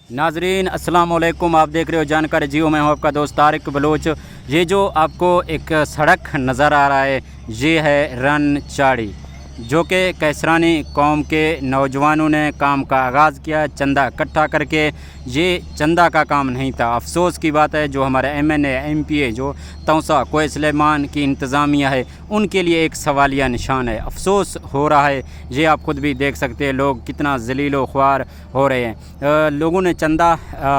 नाजरीन अस्सलाम वालेकुम। आप देख रहे हो जानकारी जियो। मैं हूं आपका दोस्त तारिक बलोच। ये जो आपको एक सड़क नज़र आ रहा है ये है रन चाड़ी, जो कि कैसरानी कौम के नौजवानों ने काम का आगाज़ किया चंदा इकट्ठा करके। ये चंदा का काम नहीं था। अफसोस की बात है जो हमारे MNA MPA जो तौसा कोय सुलेमान की इंतज़ामिया है उनके लिए एक सवालिया निशान है। अफसोस हो रहा है, ये आप ख़ुद भी देख सकते हैं लोग कितना ज़लीलो ख्वार हो रहे हैं। लोगों ने चंदा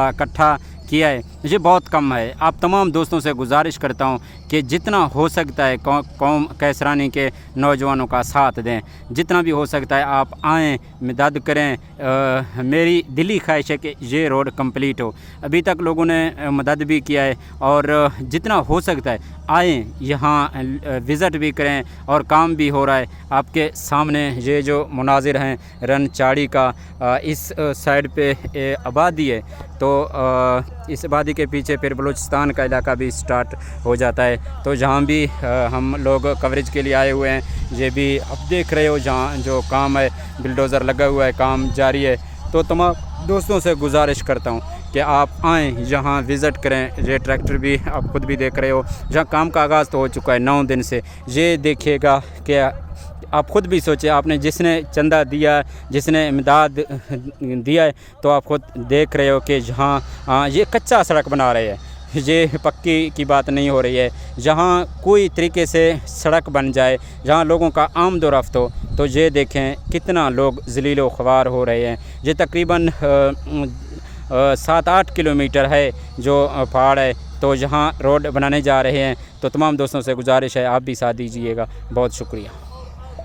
इकट्ठा किया है, ये बहुत कम है। आप तमाम दोस्तों से गुजारिश करता हूँ कि जितना हो सकता है कौम कैसरानी के नौजवानों का साथ दें, जितना भी हो सकता है आप आएँ, मदद करें। मेरी दिली ख्वाहिश है कि ये रोड कंप्लीट हो। अभी तक लोगों ने मदद भी किया है और जितना हो सकता है आएँ, यहाँ विज़िट भी करें और काम भी हो रहा है। आपके सामने ये जो मुनाजिर हैं रन चाड़ी का, इस साइड पे आबादी है, तो इस आबादी के पीछे फिर बलूचिस्तान का इलाका भी स्टार्ट हो जाता है। तो जहाँ भी हम लोग कवरेज के लिए आए हुए हैं, ये भी अब देख रहे हो जहाँ जो काम है बिल्डोज़र लगा हुआ है, काम जारी है। तो तमाम दोस्तों से गुजारिश करता हूँ कि आप आएँ, यहाँ विज़िट करें। ये ट्रैक्टर भी आप खुद भी देख रहे हो, जहाँ काम का आगाज़ तो हो चुका है 9 दिन से। ये देखिएगा कि आप ख़ुद भी सोचें, आपने जिसने चंदा दिया, जिसने इमदाद दिया है, तो आप ख़ुद देख रहे हो कि जहाँ ये कच्चा सड़क बना रहे हैं, ये पक्की की बात नहीं हो रही है। जहाँ कोई तरीके से सड़क बन जाए, जहाँ लोगों का आमद व रफ्त हो, तो ये देखें कितना लोग ज़लीलो ख्वार हो रहे हैं। ये तकरीबन 7-8 किलोमीटर है जो पहाड़ है, तो जहाँ रोड बनाने जा रहे हैं। तो तमाम दोस्तों से गुजारिश है आप भी साथ दीजिएगा। बहुत शुक्रिया।